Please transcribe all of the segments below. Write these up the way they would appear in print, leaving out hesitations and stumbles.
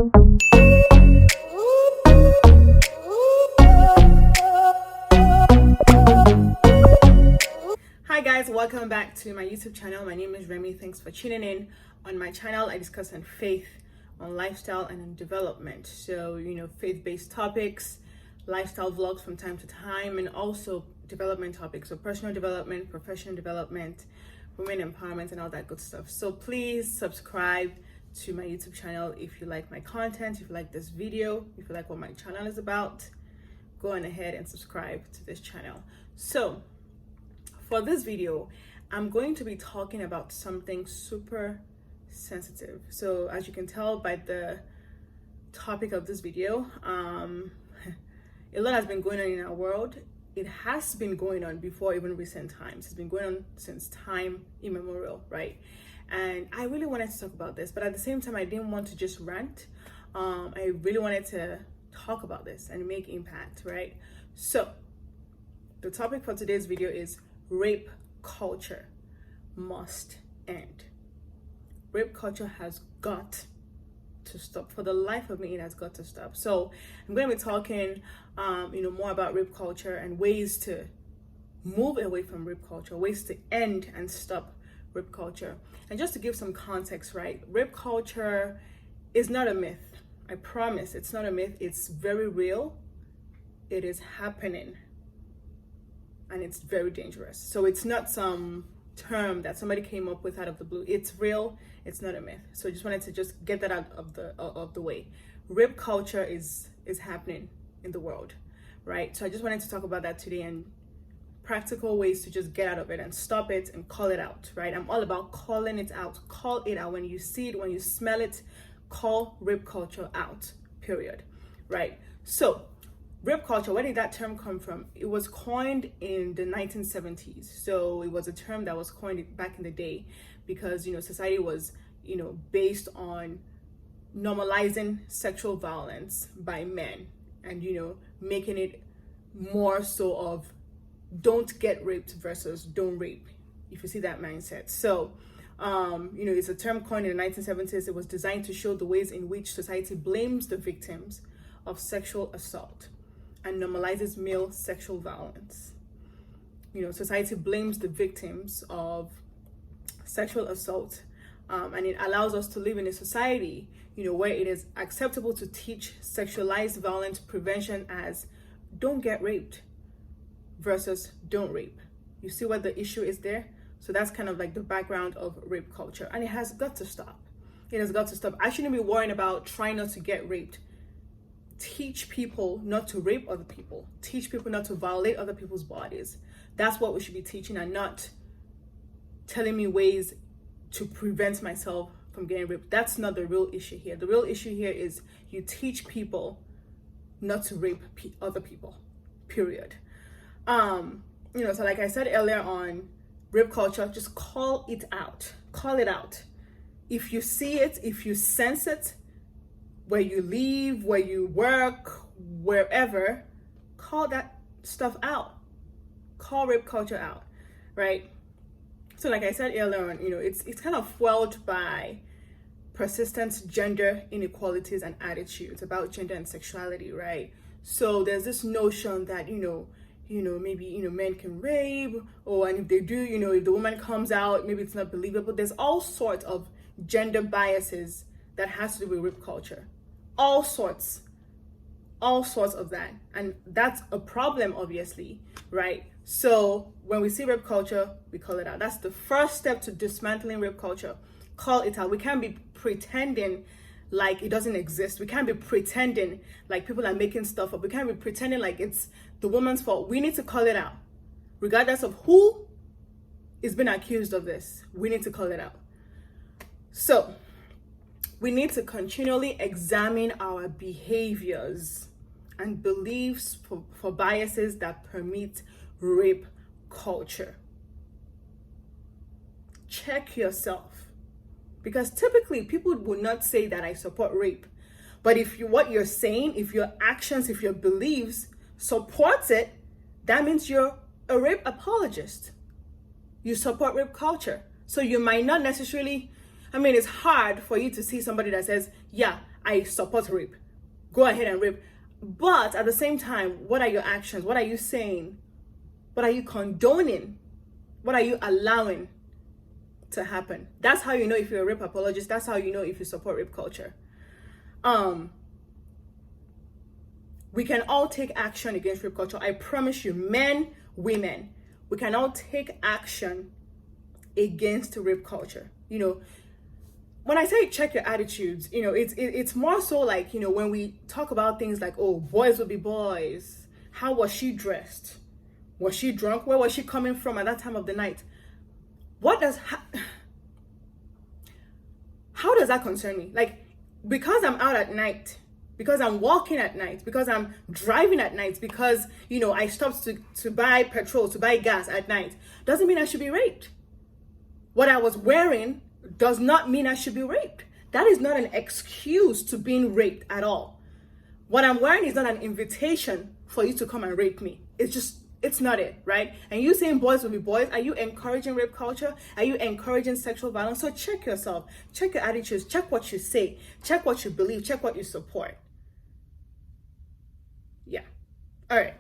Hi guys, welcome back to my YouTube channel. My name is Remi. Thanks for tuning in. On my channel, I discuss on faith, on lifestyle, and on development. So, faith-based topics, lifestyle vlogs from time to time, and also development topics. So personal development, professional development, women empowerment, and all that good stuff. So please subscribe to my YouTube channel if you like my content, if you like this video, if you like what my channel is about. Go on ahead and subscribe to this channel. So for this video, I'm going to be talking about something super sensitive. So as you can tell by the topic of this video, a lot has been going on in our world. It has been going on before even recent times. It's been going on since time immemorial, right? And I really wanted to talk about this, but at the same time, I didn't want to just rant. I really wanted to talk about this and make impact, right? So the topic for today's video is rape culture must end. Rape culture has got to stop. For the life of me, it has got to stop. So I'm going to be talking, more about rape culture and ways to move away from rape culture, ways to end and stop rape culture. And just to give some context, right? Rape culture is not a myth. I promise it's not a myth. It's very real. It is happening. And it's very dangerous. So it's not some term that somebody came up with out of the blue. It's real. It's not a myth. So I just wanted to just get that out of the way. Rape culture is happening in the world, right? So I just wanted to talk about that today and practical ways to just get out of it and stop it and call it out, right? I'm all about calling it out. Call it out. When you see it, when you smell it, call rape culture out, period, right? So rape culture, where did that term come from? It was coined in the 1970s. So it was a term that was coined back in the day because, society was, based on normalizing sexual violence by men and, making it more so of don't get raped versus don't rape, if you see that mindset. So, it's a term coined in the 1970s. It was designed to show the ways in which society blames the victims of sexual assault and normalizes male sexual violence. Society blames the victims of sexual assault, and it allows us to live in a society, where it is acceptable to teach sexualized violence prevention as don't get raped versus don't rape. You see what the issue is there? So that's kind of like the background of rape culture, and it has got to stop. It has got to stop. I shouldn't be worrying about trying not to get raped. Teach people not to rape other people. Teach people not to violate other people's bodies. That's what we should be teaching, and not telling me ways to prevent myself from getting raped. That's not the real issue here. The real issue here is you teach people not to rape other people, period. So like I said earlier on, rape culture, just call it out. Call it out. If you see it, if you sense it, where you live, where you work, wherever, call that stuff out. Call rape culture out, right? So like I said earlier on, it's kind of fueled by persistent gender inequalities and attitudes about gender and sexuality, right? So there's this notion that, maybe, men can rape, and if they do, if the woman comes out, maybe it's not believable. There's all sorts of gender biases that has to do with rape culture. All sorts of that. And that's a problem, obviously, right? So when we see rape culture, we call it out. That's the first step to dismantling rape culture. Call it out. We can't be pretending like it doesn't exist. We can't be pretending like people are making stuff up. We can't be pretending like it's the woman's fault. We need to call it out. Regardless of who is being accused of this, we need to call it out. So we need to continually examine our behaviors and beliefs for biases that permit rape culture. Check yourself. Because typically people will not say that I support rape. But what you're saying, if your actions, if your beliefs supports it, that means you're a rape apologist. You support rape culture. So you might not necessarily, it's hard for you to see somebody that says, yeah, I support rape. Go ahead and rape. But at the same time, what are your actions? What are you saying? What are you condoning? What are you allowing to happen? That's how you know if you're a rape apologist. That's how you know if you support rape culture. We can all take action against rape culture. I promise you, men, women, we can all take action against rape culture. When I say check your attitudes, it's more so like, when we talk about things like, oh, boys will be boys. How was she dressed? Was she drunk? Where was she coming from at that time of the night? How does that concern me? Like, because I'm out at night, because I'm walking at night, because I'm driving at night, because, I stopped to buy petrol, to buy gas at night, doesn't mean I should be raped. What I was wearing does not mean I should be raped. That is not an excuse to being raped at all. What I'm wearing is not an invitation for you to come and rape me. It's not it, right? And you saying boys will be boys, are you encouraging rape culture? Are you encouraging sexual violence? So check yourself, check your attitudes, check what you say, check what you believe, check what you support. Yeah. All right.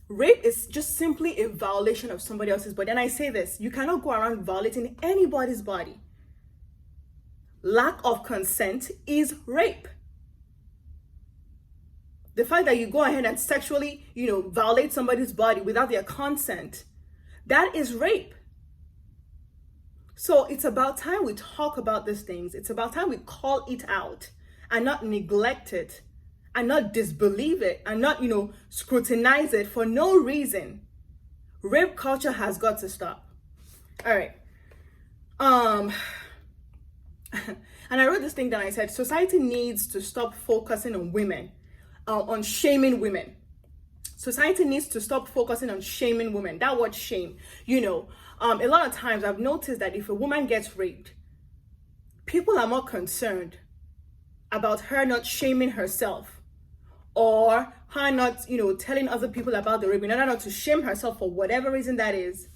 Rape is just simply a violation of somebody else's body. And I say this, you cannot go around violating anybody's body. Lack of consent is rape. The fact that you go ahead and sexually, violate somebody's body without their consent, that is rape. So it's about time we talk about these things. It's about time we call it out and not neglect it and not disbelieve it and not, scrutinize it for no reason. Rape culture has got to stop. All right. And I wrote this thing that I said, society needs to stop focusing on women. On shaming women. Society needs to stop focusing on shaming women. That word shame, a lot of times I've noticed that if a woman gets raped, people are more concerned about her not shaming herself or her not, telling other people about the rape in order not to shame herself for whatever reason that is,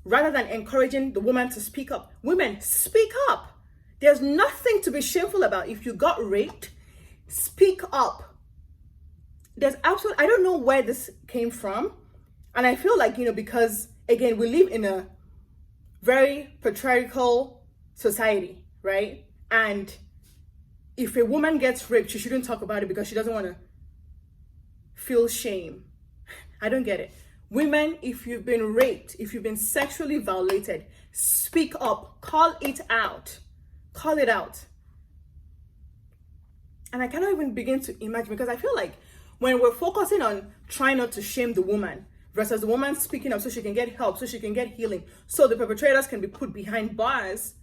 rather than encouraging the woman to speak up. Women, speak up. There's nothing to be shameful about. If you got raped, speak up. I don't know where this came from. And I feel like, because again, we live in a very patriarchal society, right? And if a woman gets raped, she shouldn't talk about it because she doesn't want to feel shame. I don't get it. Women, if you've been raped, if you've been sexually violated, speak up, call it out, call it out. And I cannot even begin to imagine, because I feel like when we're focusing on trying not to shame the woman versus the woman speaking up so she can get help, so she can get healing, so the perpetrators can be put behind bars,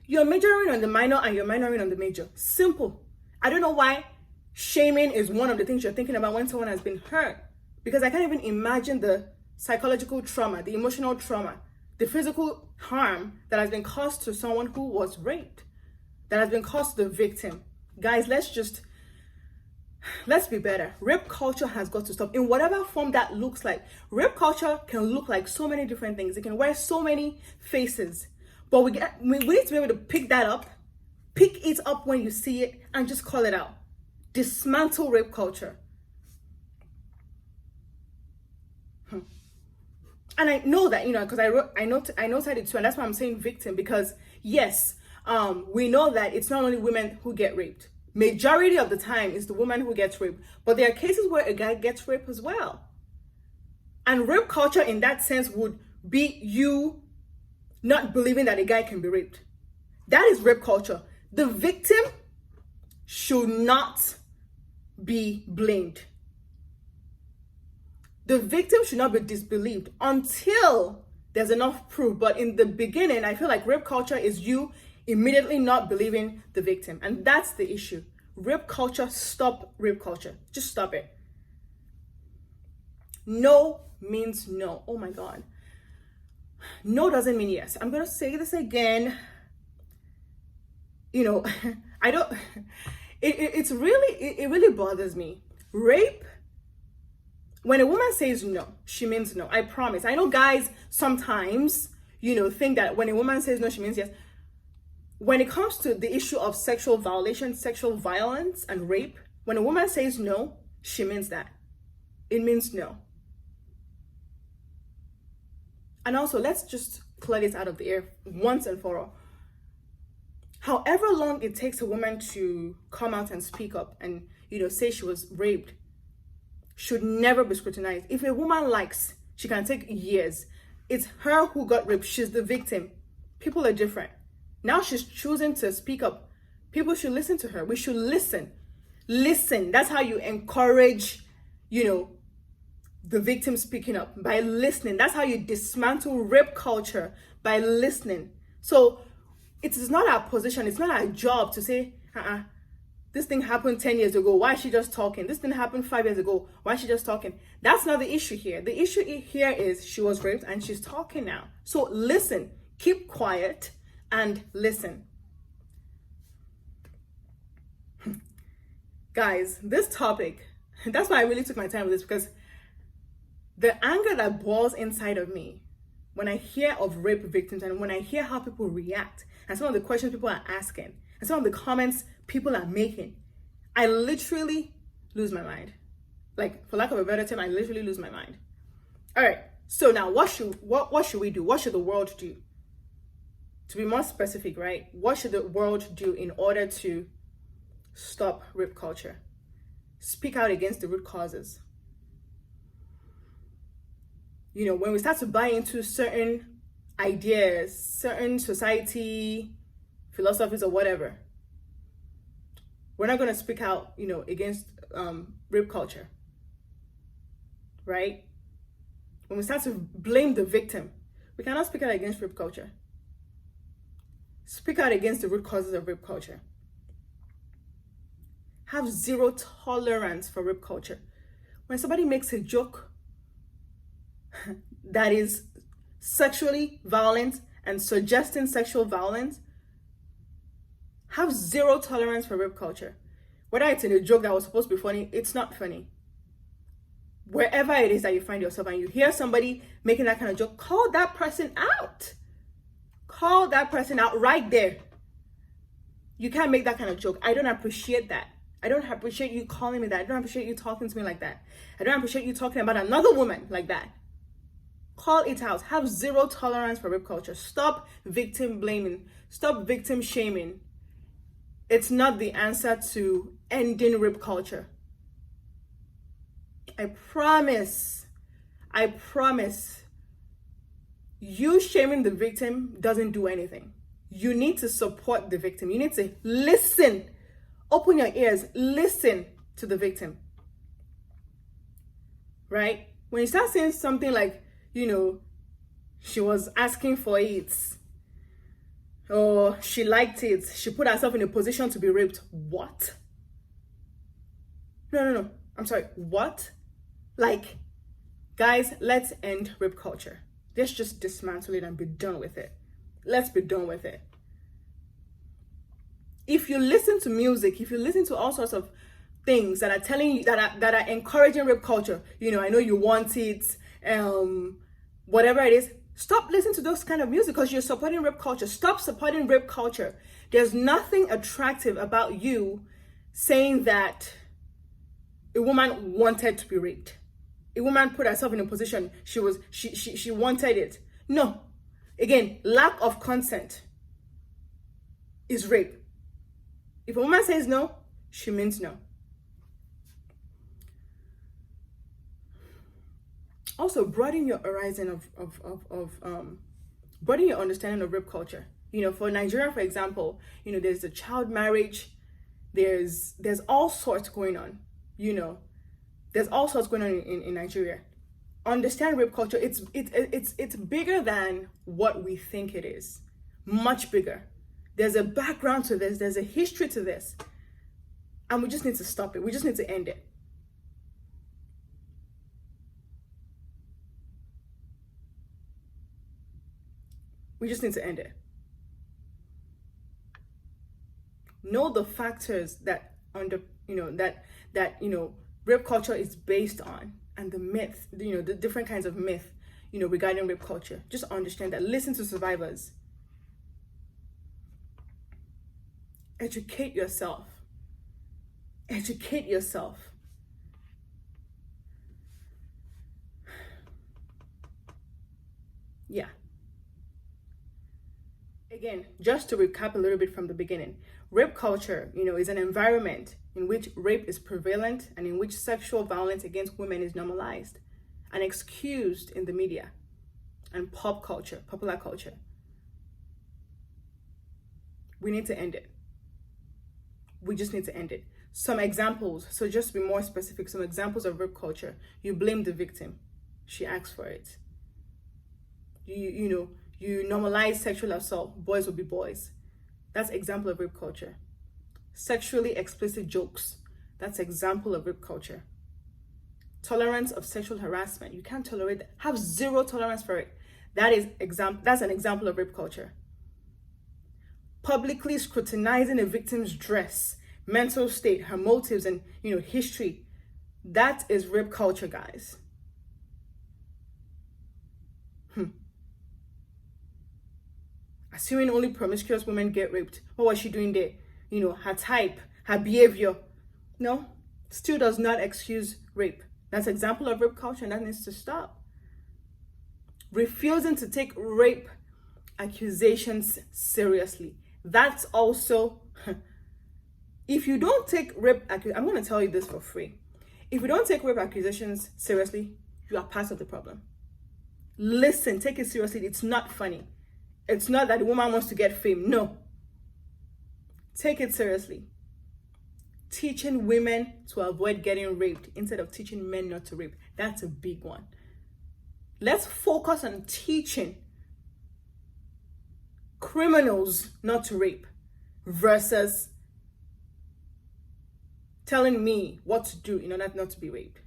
you're majoring on the minor and you're minoring on the major. Simple. I don't know why shaming is one of the things you're thinking about when someone has been hurt, because I can't even imagine the psychological trauma, the emotional trauma, the physical harm that has been caused to someone who was raped, that has been caused to the victim. Guys, let's be better. Rape culture has got to stop in whatever form that looks like. Rape culture can look like so many different things. It can wear so many faces. But we need to be able to pick it up when you see it and just call it out. Dismantle rape culture. And I know that, because I noted it too, and that's why I'm saying victim, because yes, we know that it's not only women who get raped. Majority of the time is the woman who gets raped, but there are cases where a guy gets raped as well. And rape culture in that sense would be you not believing that a guy can be raped. That is rape culture. The victim should not be blamed. The victim should not be disbelieved until there's enough proof. But in the beginning, I feel like rape culture is you immediately not believing the victim. And that's the issue. Rape culture, stop rape culture. Just stop it. No means no. Oh my God. No doesn't mean yes. I'm going to say this again. I don't, it really bothers me. Rape, when a woman says no, she means no. I promise. I know guys sometimes, think that when a woman says no, she means yes. when it comes to the issue of sexual violation, sexual violence, and rape, when a woman says no, she means that. It means no. And also, let's just clear this out of the air once and for all. However long it takes a woman to come out and speak up and, say she was raped, should never be scrutinized. If a woman likes, she can take years. It's her who got raped. She's the victim. People are different. Now she's choosing to speak up. People should listen to her. We should listen. Listen. That's how you encourage, the victim speaking up, by listening. That's how you dismantle rape culture, by listening. So it is not our position. It's not our job to say, this thing happened 10 years ago. Why is she just talking? This thing happened 5 years ago. Why is she just talking? That's not the issue here. The issue here is she was raped and she's talking now. So listen, keep quiet and listen. Guys, this topic, that's why I really took my time with this, because the anger that boils inside of me when I hear of rape victims and when I hear how people react and some of the questions people are asking and some of the comments people are making, I literally lose my mind. Like, for lack of a better term, I literally lose my mind. All right, so now what should we do? What should the world do? To be more specific, right? What should the world do in order to stop rape culture? Speak out against the root causes. When we start to buy into certain ideas, certain society philosophies or whatever, we're not going to speak out, against rape culture, right? When we start to blame the victim, we cannot speak out against rape culture. Speak out against the root causes of rape culture. Have zero tolerance for rape culture. When somebody makes a joke that is sexually violent and suggesting sexual violence, have zero tolerance for rape culture. Whether it's in a joke that was supposed to be funny, it's not funny. Wherever it is that you find yourself and you hear somebody making that kind of joke, call that person out. Call that person out right there. You can't make that kind of joke. I don't appreciate that. I don't appreciate you calling me that. I don't appreciate you talking to me like that. I don't appreciate you talking about another woman like that. Call it out. Have zero tolerance for rape culture. Stop victim blaming. Stop victim shaming. It's not the answer to ending rape culture. I promise, you shaming the victim doesn't do anything. You need to support the victim. You need to listen. Open your ears. Listen to the victim. Right? When you start saying something like, she was asking for it, or she liked it, she put herself in a position to be raped. What? No. I'm sorry. What? Like, guys, let's end rape culture. Let's just dismantle it and be done with it. Let's be done with it. If you listen to music, if you listen to all sorts of things that are telling you, that are encouraging rape culture, I know you want it, whatever it is, stop listening to those kind of music because you're supporting rape culture. Stop supporting rape culture. There's nothing attractive about you saying that a woman wanted to be raped. A woman put herself in a position, she wanted it. No. Again, lack of consent is rape. If a woman says no, she means no. Also, broaden your horizon broaden your understanding of rape culture. For Nigeria, for example, there's the child marriage. There's all sorts going on. There's all sorts going on in Nigeria. Understand rape culture. It's bigger than what we think it is. Much bigger. There's a background to this. There's a history to this. And we just need to stop it. We just need to end it. We just need to end it. Know the factors that rape culture is based on, and the myth, the different kinds of myth, regarding rape culture. Just understand that. Listen to survivors. Educate yourself. Educate yourself. Yeah. Again, just to recap a little bit from the beginning, rape culture, is an environment in which rape is prevalent and in which sexual violence against women is normalized and excused in the media and pop culture, popular culture. We need to end it. We just need to end it. Some examples, so just to be more specific, some examples of rape culture. You blame the victim. She asked for it. You normalize sexual assault. Boys will be boys. That's example of rape culture. Sexually explicit jokes. That's example of rape culture. Tolerance of sexual harassment. You can't tolerate that. Have zero tolerance for it. That's an example of rape culture. Publicly scrutinizing a victim's dress, mental state, her motives, and history. That is rape culture, guys. Assuming only promiscuous women get raped. What was she doing there? Her type, her behavior. No, still does not excuse rape. That's an example of rape culture, and that needs to stop. Refusing to take rape accusations seriously. That's also, if you don't take rape accusations, I'm going to tell you this for free. If you don't take rape accusations seriously, you are part of the problem. Listen, take it seriously. It's not funny. It's not that the woman wants to get fame. No. Take it seriously. Teaching women to avoid getting raped instead of teaching men not to rape. That's a big one. Let's focus on teaching criminals not to rape versus telling me what to do in order not to be raped.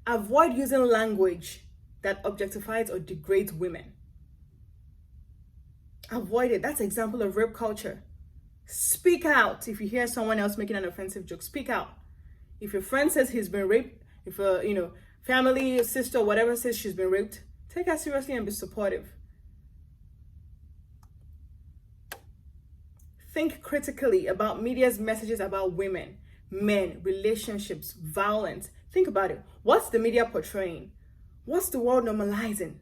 Avoid using language that objectifies or degrades women. Avoid it. That's an example of rape culture. Speak out if you hear someone else making an offensive joke. Speak out. If your friend says he's been raped, if a family, sister, whatever says she's been raped, take her seriously and be supportive. Think critically about media's messages about women, men, relationships, violence. Think about it. What's the media portraying? What's the world normalizing?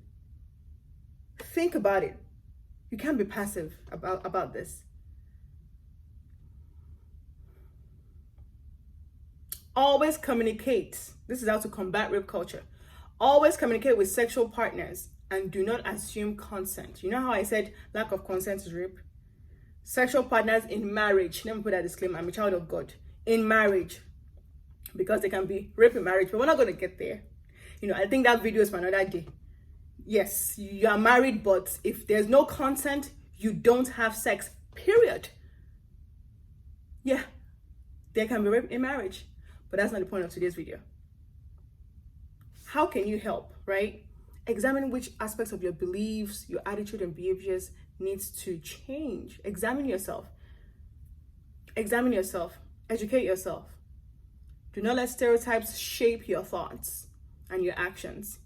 Think about it. You can't be passive about this. Always communicate. This is how to combat rape culture. Always communicate with sexual partners and do not assume consent. You know how I said lack of consent is rape? Sexual partners in marriage. Let me put that disclaimer. I'm a child of God. In marriage. Because they can be rape in marriage. But we're not going to get there. I think that video is for another day. Yes, you are married, but if there's no consent, you don't have sex, period. Yeah, there can be rape in marriage, but that's not the point of today's video. How can you help, right? Examine which aspects of your beliefs, your attitude and behaviors needs to change. Examine yourself. Examine yourself. Educate yourself. Do not let stereotypes shape your thoughts and your actions.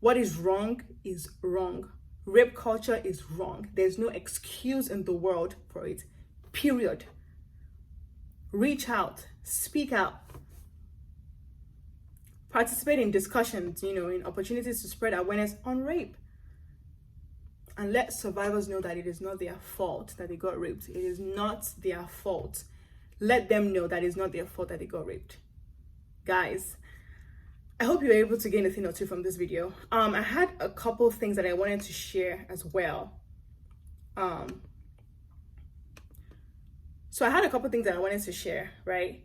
What is wrong is wrong. Rape culture is wrong. There's no excuse in the world for it. Period. Reach out. Speak out. Participate in discussions, in opportunities to spread awareness on rape. And let survivors know that it is not their fault that they got raped. It is not their fault. Let them know that it's not their fault that they got raped. Guys, I hope you were able to gain a thing or two from this video. I had a couple things that I wanted to share as well. So I had a couple things that I wanted to share, right?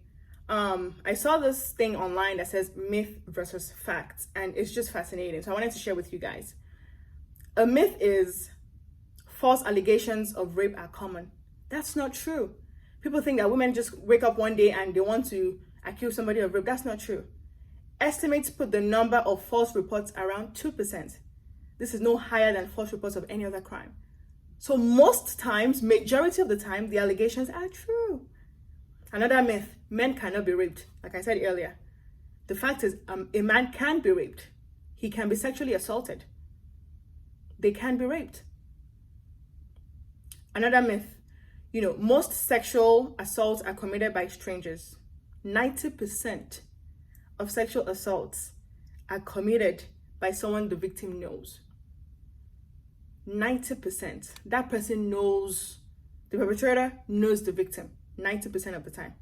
I saw this thing online that says myth versus facts, and it's just fascinating. So I wanted to share with you guys. A myth is false allegations of rape are common. That's not true. People think that women just wake up one day and they want to accuse somebody of rape. That's not true. Estimates put the number of false reports around 2%. This is no higher than false reports of any other crime. So most times, majority of the time, the allegations are true. Another myth, men cannot be raped. Like I said earlier, the fact is a man can be raped. He can be sexually assaulted. They can be raped. Another myth, most sexual assaults are committed by strangers. 90% of sexual assaults are committed by someone the victim knows. 90%. That person knows, the perpetrator knows the victim 90% of the time.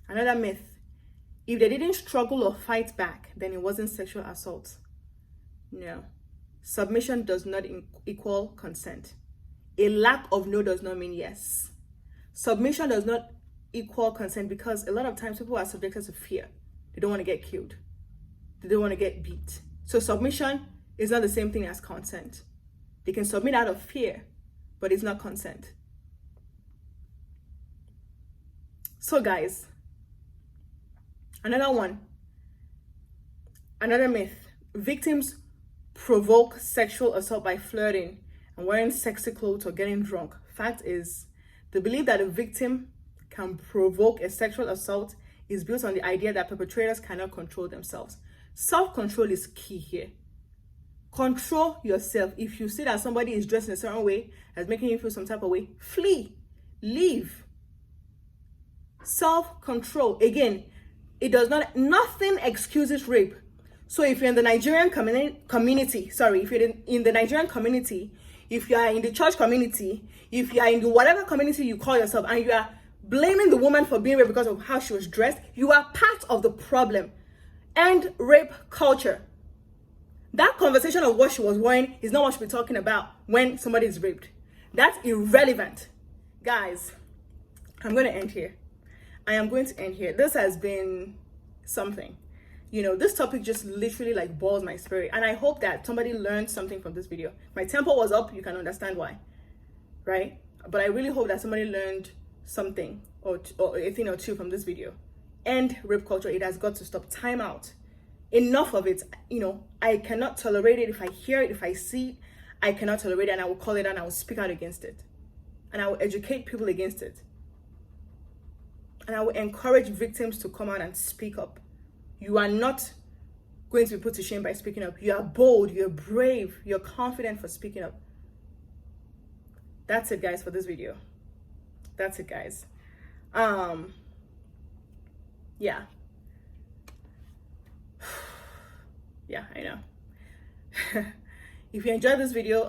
Another myth, if they didn't struggle or fight back, then it wasn't sexual assault. No. Submission does not equal consent. A lack of no does not mean yes. Submission does not equal consent because a lot of times people are subjected to fear. They don't want to get killed. They don't want to get beat. So submission is not the same thing as consent. They can submit out of fear, but it's not consent. So guys, another myth, victims provoke sexual assault by flirting and wearing sexy clothes or getting drunk. Fact is, the belief that a victim can provoke a sexual assault is built on the idea that perpetrators cannot control themselves. Self-control is key here. Control yourself. If you see that somebody is dressed in a certain way that's making you feel some type of way, flee, leave. Self-control. Again, nothing excuses rape. So if you're in the Nigerian community, if you're in the Nigerian community, if you are in the church community, if you are in whatever community you call yourself, and you are blaming the woman for being raped because of how she was dressed, you are part of the problem. End rape culture. That conversation of what she was wearing is not what we're talking about when somebody is raped. That's irrelevant. Guys, I'm going to end here. I am going to end here. This has been something. This topic just literally boils my spirit. And I hope that somebody learned something from this video. My tempo was up. You can understand why. Right? But I really hope that somebody learned something or a thing or two from this video. End rape culture. It has got to stop. Time out. Enough of it. I cannot tolerate it. If I hear it, if I see it, I cannot tolerate it, and I will call it out and I will speak out against it. And I will educate people against it. And I will encourage victims to come out and speak up. You are not going to be put to shame by speaking up. You are bold, you're brave, you're confident for speaking up. That's it, guys, for this video. That's it, guys. Yeah. Yeah, I know. If you enjoyed this video,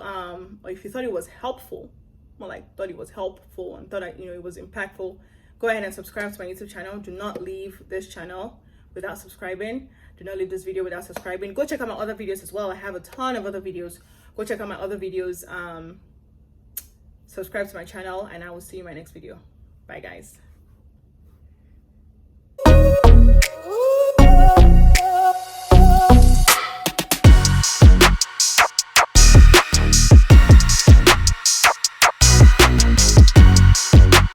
or if you thought it was helpful, thought it was helpful and thought it was impactful, go ahead and subscribe to my YouTube channel. Do not leave this channel without subscribing. Do not leave this video without subscribing. Go check out my other videos as well. I have a ton of other videos. Go check out my other videos. Subscribe to my channel, and I will see you in my next video. Bye, guys.